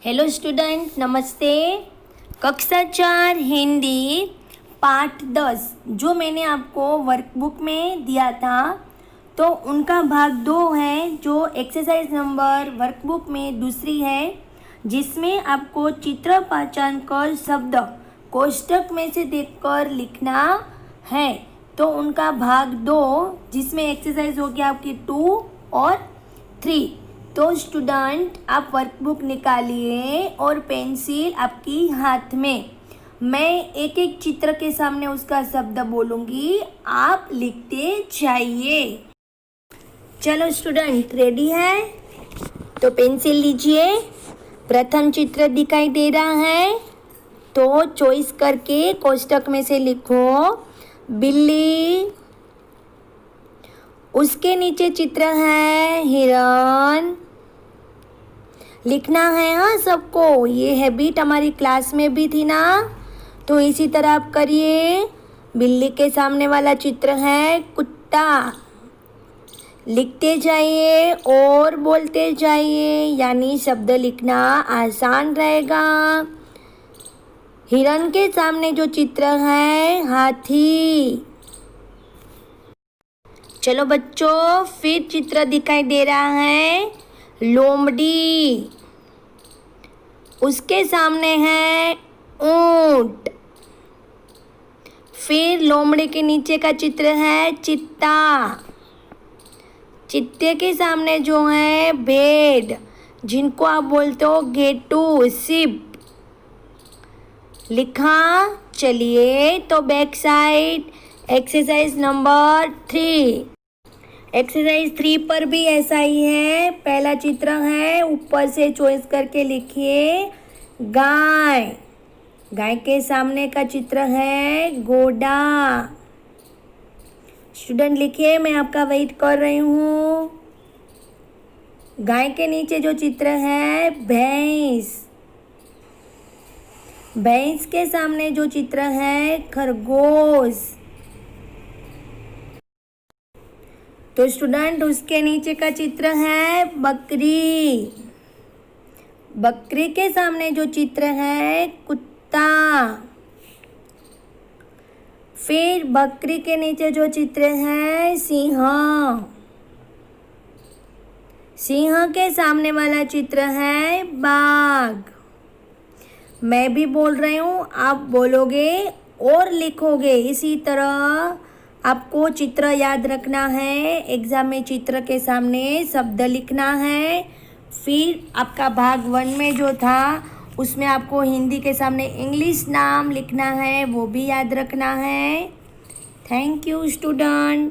Hello student, नमस्ते। कक्षा 4 हिंदी पाठ 10 जो मैंने आपको वर्कबुक में दिया था, तो उनका भाग 2 है, जो एक्सरसाइज नंबर वर्कबुक में दूसरी है, जिसमें आपको चित्र पहचान कर शब्द कोष्टक में से देखकर लिखना है। तो उनका भाग 2 जिसमें एक्सरसाइज होगी आपकी 2 और 3। तो स्टूडेंट, आप वर्कबुक निकालिए और पेंसिल आपकी हाथ में। मैं एक एक चित्र के सामने उसका शब्द बोलूँगी, आप लिखते जाइए। चलो स्टूडेंट, रेडी है? तो पेंसिल लीजिए। प्रथम चित्र दिखाई दे रहा है, तो चॉइस करके कोष्टक में से लिखो बिल्ली। उसके नीचे चित्र है हिरन। लिखना है हाँ सबको, ये हैबिट हमारी क्लास में भी थी ना, तो इसी तरह आप करिए। बिल्ली के सामने वाला चित्र है कुत्ता। लिखते जाइए और बोलते जाइए, यानी शब्द लिखना आसान रहेगा। हिरन के सामने जो चित्र है हाथी। चलो बच्चों, फिर चित्र दिखाई दे रहा है लोमड़ी। उसके सामने है ऊंट। फिर लोमड़ी के नीचे का चित्र है चित्ता। चित्ते के सामने जो है भेड़, जिनको आप बोलते हो घेटू, सिप। लिखा? चलिए, तो back side exercise number 3। Exercise 3 पर भी ऐसा ही है। पहला चित्र है, ऊपर से चॉइस करके लिखिए गाय। गाय के सामने का चित्र है घोड़ा। स्टूडेंट लिखिए, मैं आपका वेट कर रही हूँ। गाय के नीचे जो चित्र है भैंस। भैंस के सामने जो चित्र है खरगोश। तो स्टूडेंट, उसके नीचे का चित्र है बकरी। बकरी के सामने जो चित्र है कुत्ता। फिर बकरी के नीचे जो चित्र है सिंह। सिंह के सामने वाला चित्र है बाघ। मैं भी बोल रही हूँ, आप बोलोगे और लिखोगे। इसी तरह आपको चित्र याद रखना है। एग्जाम में चित्र के सामने शब्द लिखना है। फिर आपका भाग 1 में जो था, उसमें आपको हिंदी के सामने इंग्लिश नाम लिखना है, वो भी याद रखना है। Thank you student.